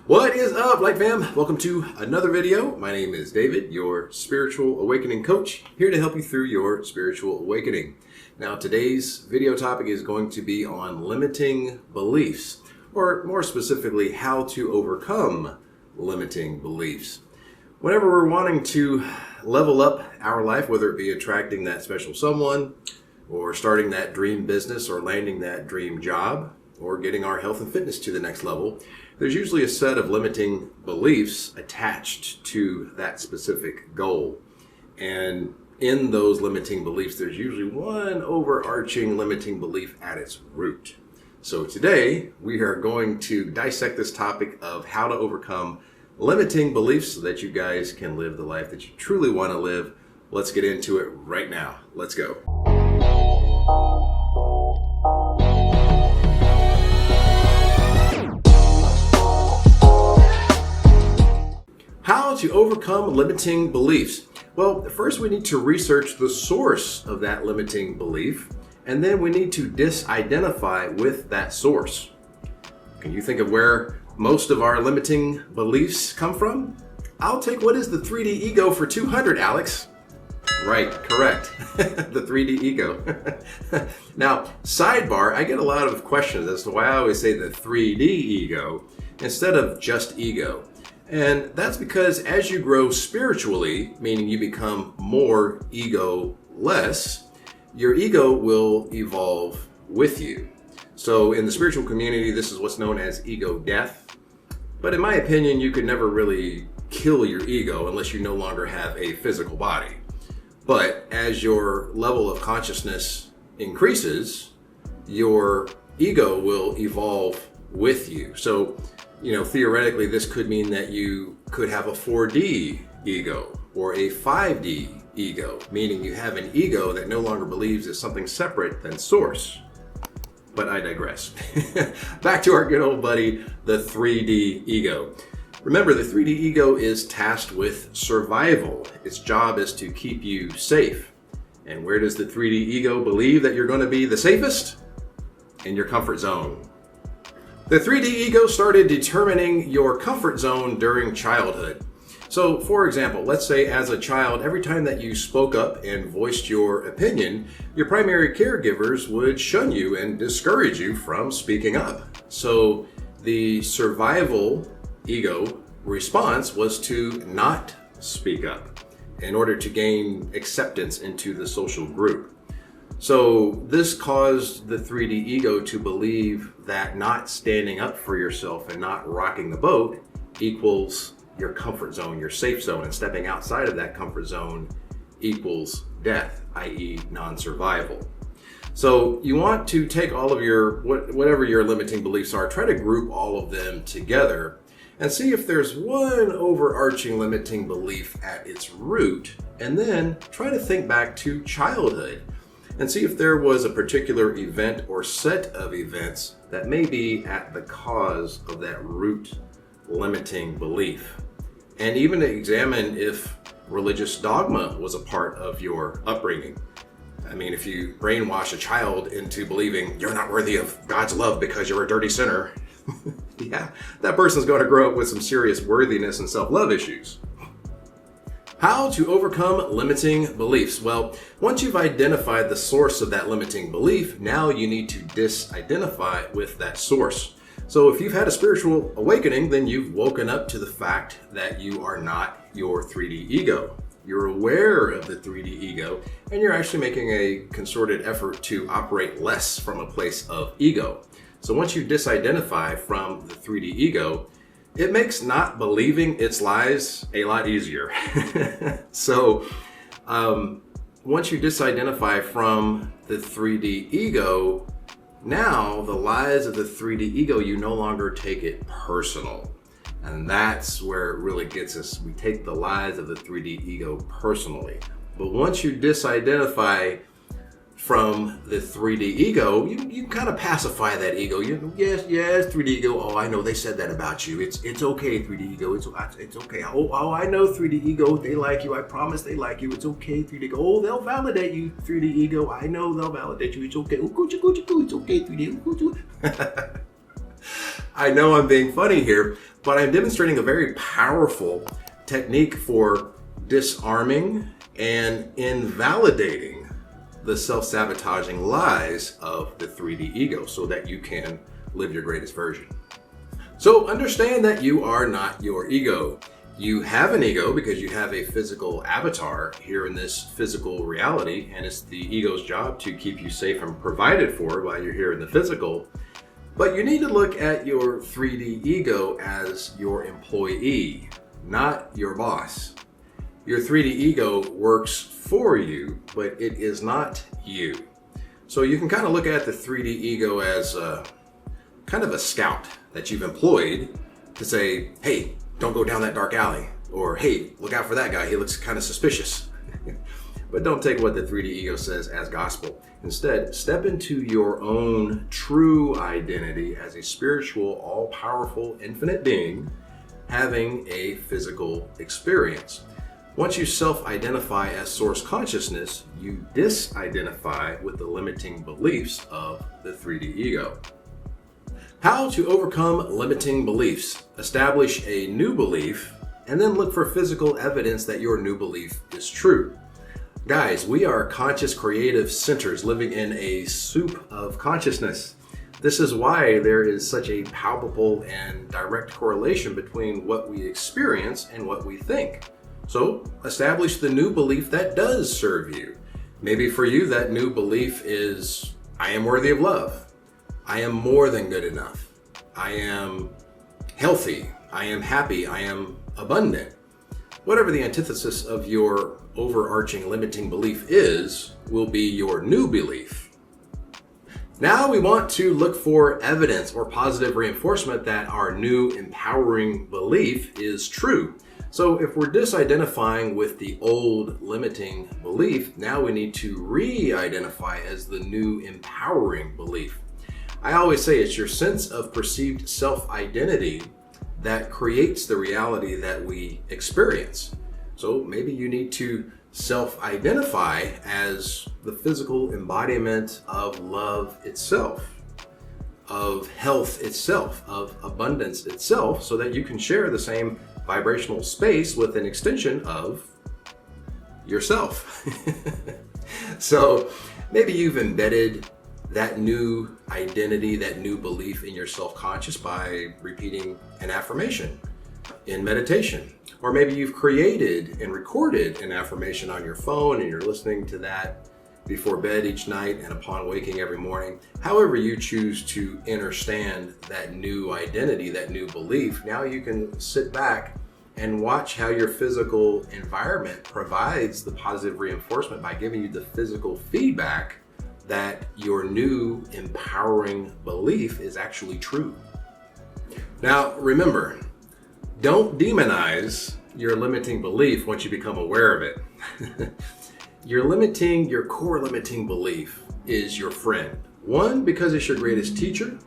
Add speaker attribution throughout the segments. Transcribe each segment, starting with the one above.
Speaker 1: What is up, Light Fam? Welcome to another video. My name is David, your spiritual awakening coach, here to help you through your spiritual awakening. Now, today's video topic is going to be on limiting beliefs, or more specifically, how to overcome limiting beliefs. Whenever we're wanting to level up our life, whether it be attracting that special someone, or starting that dream business, or landing that dream job, or getting our health and fitness to the next level, there's usually a set of limiting beliefs attached to that specific goal. And in those limiting beliefs, there's usually one overarching limiting belief at its root. So today, we are going to dissect this topic of how to overcome limiting beliefs so that you guys can live the life that you truly want to live. Let's get into it right now. Let's go. How to overcome limiting beliefs? Well, first we need to research the source of that limiting belief, and then we need to disidentify with that source. Can you think of where most of our limiting beliefs come from? I'll take what is the 3D ego for 200, Alex. Right, correct. The 3D ego. Now, sidebar, I get a lot of questions as to why I always say the 3D ego instead of just ego. And that's because as you grow spiritually, meaning you become more ego-less, your ego will evolve with you. So in the spiritual community, this is what's known as ego death. But in my opinion, you could never really kill your ego unless you no longer have a physical body. But as your level of consciousness increases, your ego will evolve with you. So, theoretically, this could mean that you could have a 4D ego or a 5D ego, meaning you have an ego that no longer believes is something separate than source. But I digress. Back to our good old buddy, the 3D ego. Remember, the 3D ego is tasked with survival. Its job is to keep you safe. And where does the 3D ego believe that you're going to be the safest? In your comfort zone. The 3D ego started determining your comfort zone during childhood. So, for example, let's say as a child, every time that you spoke up and voiced your opinion, your primary caregivers would shun you and discourage you from speaking up. So, the survival ego response was to not speak up in order to gain acceptance into the social group. So this caused the 3D ego to believe that not standing up for yourself and not rocking the boat equals your comfort zone, your safe zone, and stepping outside of that comfort zone equals death, i.e. non-survival. So you want to take all of your, whatever your limiting beliefs are, try to group all of them together and see if there's one overarching limiting belief at its root, and then try to think back to childhood and see if there was a particular event or set of events that may be at the cause of that root limiting belief. And even examine if religious dogma was a part of your upbringing. I mean, if you brainwash a child into believing you're not worthy of God's love because you're a dirty sinner, yeah, that person's going to grow up with some serious worthiness and self-love issues. How to overcome limiting beliefs? Well, once you've identified the source of that limiting belief, now you need to disidentify with that source. So if you've had a spiritual awakening, then you've woken up to the fact that you are not your 3D ego. You're aware of the 3D ego, and you're actually making a concerted effort to operate less from a place of ego. So once you disidentify from the 3D ego, it makes not believing its lies a lot easier. So once you disidentify from the 3D ego, now the lies of the 3D ego, you no longer take it personal. And that's where it really gets us. We take the lies of the 3D ego personally. But once you disidentify from the 3D ego, you kind of pacify that ego. Yes, 3D ego. Oh, I know they said that about you. It's okay, 3D ego. It's okay. Oh, I know 3D ego. They like you. I promise they like you. It's okay, 3D ego. Oh, they'll validate you, 3D ego. I know they'll validate you. It's okay. It's okay, 3D ego. I know I'm being funny here, but I'm demonstrating a very powerful technique for disarming and invalidating the self-sabotaging lies of the 3D ego so that you can live your greatest version. So understand that you are not your ego. You have an ego because you have a physical avatar here in this physical reality, and it's the ego's job to keep you safe and provided for while you're here in the physical. But you need to look at your 3D ego as your employee, not your boss. Your 3D ego works for you, but it is not you. So you can kind of look at the 3D ego as kind of a scout that you've employed to say, hey, don't go down that dark alley, or hey, look out for that guy, he looks kind of suspicious. But don't take what the 3D ego says as gospel. Instead, step into your own true identity as a spiritual, all-powerful, infinite being having a physical experience. Once you self-identify as source consciousness, you disidentify with the limiting beliefs of the 3D ego. How to overcome limiting beliefs. Establish a new belief and then look for physical evidence that your new belief is true. Guys, we are conscious creative centers living in a soup of consciousness. This is why there is such a palpable and direct correlation between what we experience and what we think. So establish the new belief that does serve you. Maybe for you, that new belief is, I am worthy of love. I am more than good enough. I am healthy. I am happy. I am abundant. Whatever the antithesis of your overarching limiting belief is, will be your new belief. Now we want to look for evidence or positive reinforcement that our new empowering belief is true. So if we're disidentifying with the old limiting belief, now we need to re-identify as the new empowering belief. I always say it's your sense of perceived self-identity that creates the reality that we experience. So maybe you need to self-identify as the physical embodiment of love itself, of health itself, of abundance itself, so that you can share the same vibrational space with an extension of yourself. So maybe you've embedded that new identity, that new belief in your self-conscious by repeating an affirmation in meditation. Or maybe you've created and recorded an affirmation on your phone and you're listening to that before bed each night and upon waking every morning. However you choose to understand that new identity, that new belief, now you can sit back and watch how your physical environment provides the positive reinforcement by giving you the physical feedback that your new empowering belief is actually true. Now, remember, don't demonize your limiting belief once you become aware of it. Your core limiting belief is your friend. One, because it's your greatest teacher,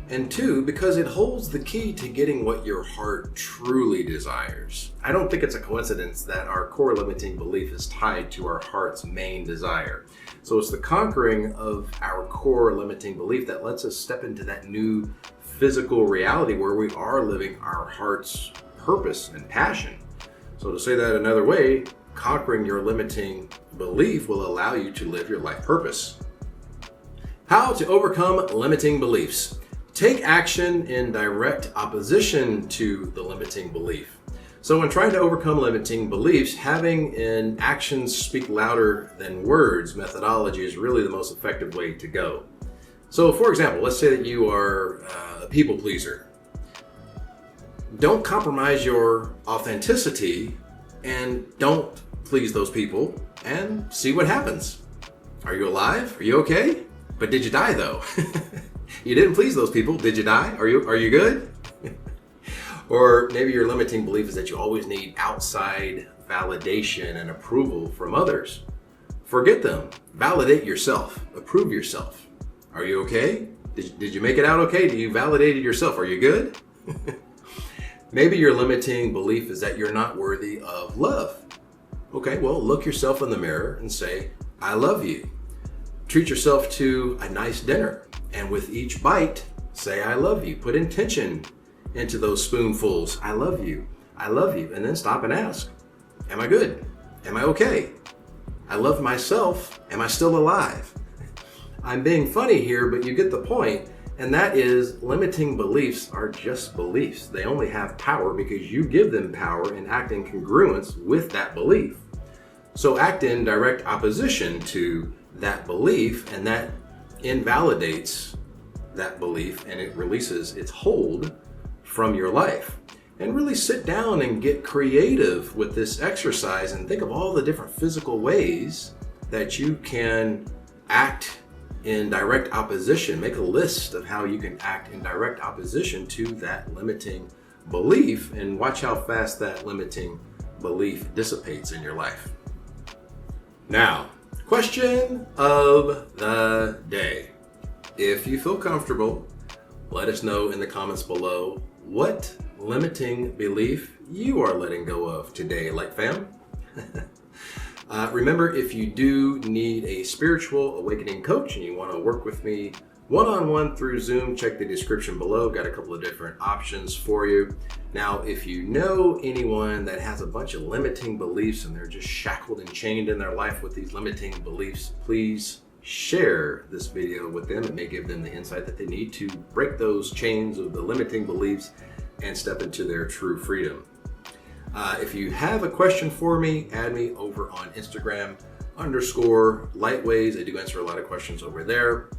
Speaker 1: and two, because it holds the key to getting what your heart truly desires. I don't think it's a coincidence that our core limiting belief is tied to our heart's main desire. So it's the conquering of our core limiting belief that lets us step into that new physical reality where we are living our heart's purpose and passion. So to say that another way, conquering your limiting belief will allow you to live your life purpose. How to overcome limiting beliefs. Take action in direct opposition to the limiting belief. So when trying to overcome limiting beliefs, having an actions speak louder than words methodology is really the most effective way to go. So for example, let's say that you are a people pleaser. Don't compromise your authenticity and don't please those people and see what happens. Are you alive? Are you okay? But did you die though? You didn't please those people. Did you die? Are you good? Or maybe your limiting belief is that you always need outside validation and approval from others. Forget them. Validate yourself. Approve yourself. Are you okay? Did you make it out okay? You validated yourself. Are you good? Maybe your limiting belief is that you're not worthy of love. Okay, well, look yourself in the mirror and say, I love you. Treat yourself to a nice dinner. And with each bite, say, I love you. Put intention into those spoonfuls. I love you. I love you. And then stop and ask, am I good? Am I okay? I love myself. Am I still alive? I'm being funny here, but you get the point. And that is, limiting beliefs are just beliefs. They only have power because you give them power and act in congruence with that belief. So act in direct opposition to that belief, and that invalidates that belief and it releases its hold from your life. And really sit down and get creative with this exercise and think of all the different physical ways that you can act in direct opposition. Make a list of how you can act in direct opposition to that limiting belief, and watch how fast that limiting belief dissipates in your life. Now, question of the day. If you feel comfortable, let us know in the comments below what limiting belief you are letting go of today, like fam. Remember, if you do need a spiritual awakening coach and you want to work with me one-on-one through Zoom, check the description below. Got a couple of different options for you. Now, if you know anyone that has a bunch of limiting beliefs and they're just shackled and chained in their life with these limiting beliefs, please share this video with them. It may give them the insight that they need to break those chains of the limiting beliefs and step into their true freedom. If you have a question for me, add me over on Instagram _Lightways. I do answer a lot of questions over there.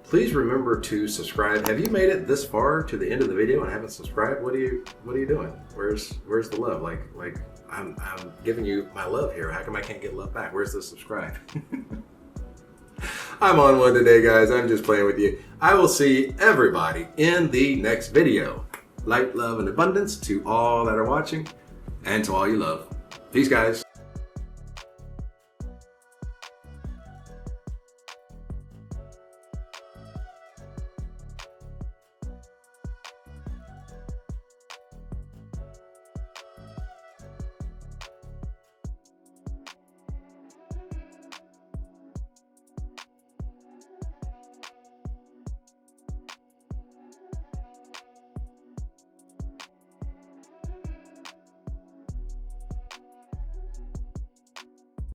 Speaker 1: Please remember to subscribe. Have you made it this far to the end of the video and haven't subscribed? What are you doing? Where's the love? Like I'm giving you my love here. How come I can't get love back? Where's the subscribe? I'm on one today, guys. I'm just playing with you. I will see everybody in the next video. Light, love, and abundance to all that are watching and to all you love. Peace, guys.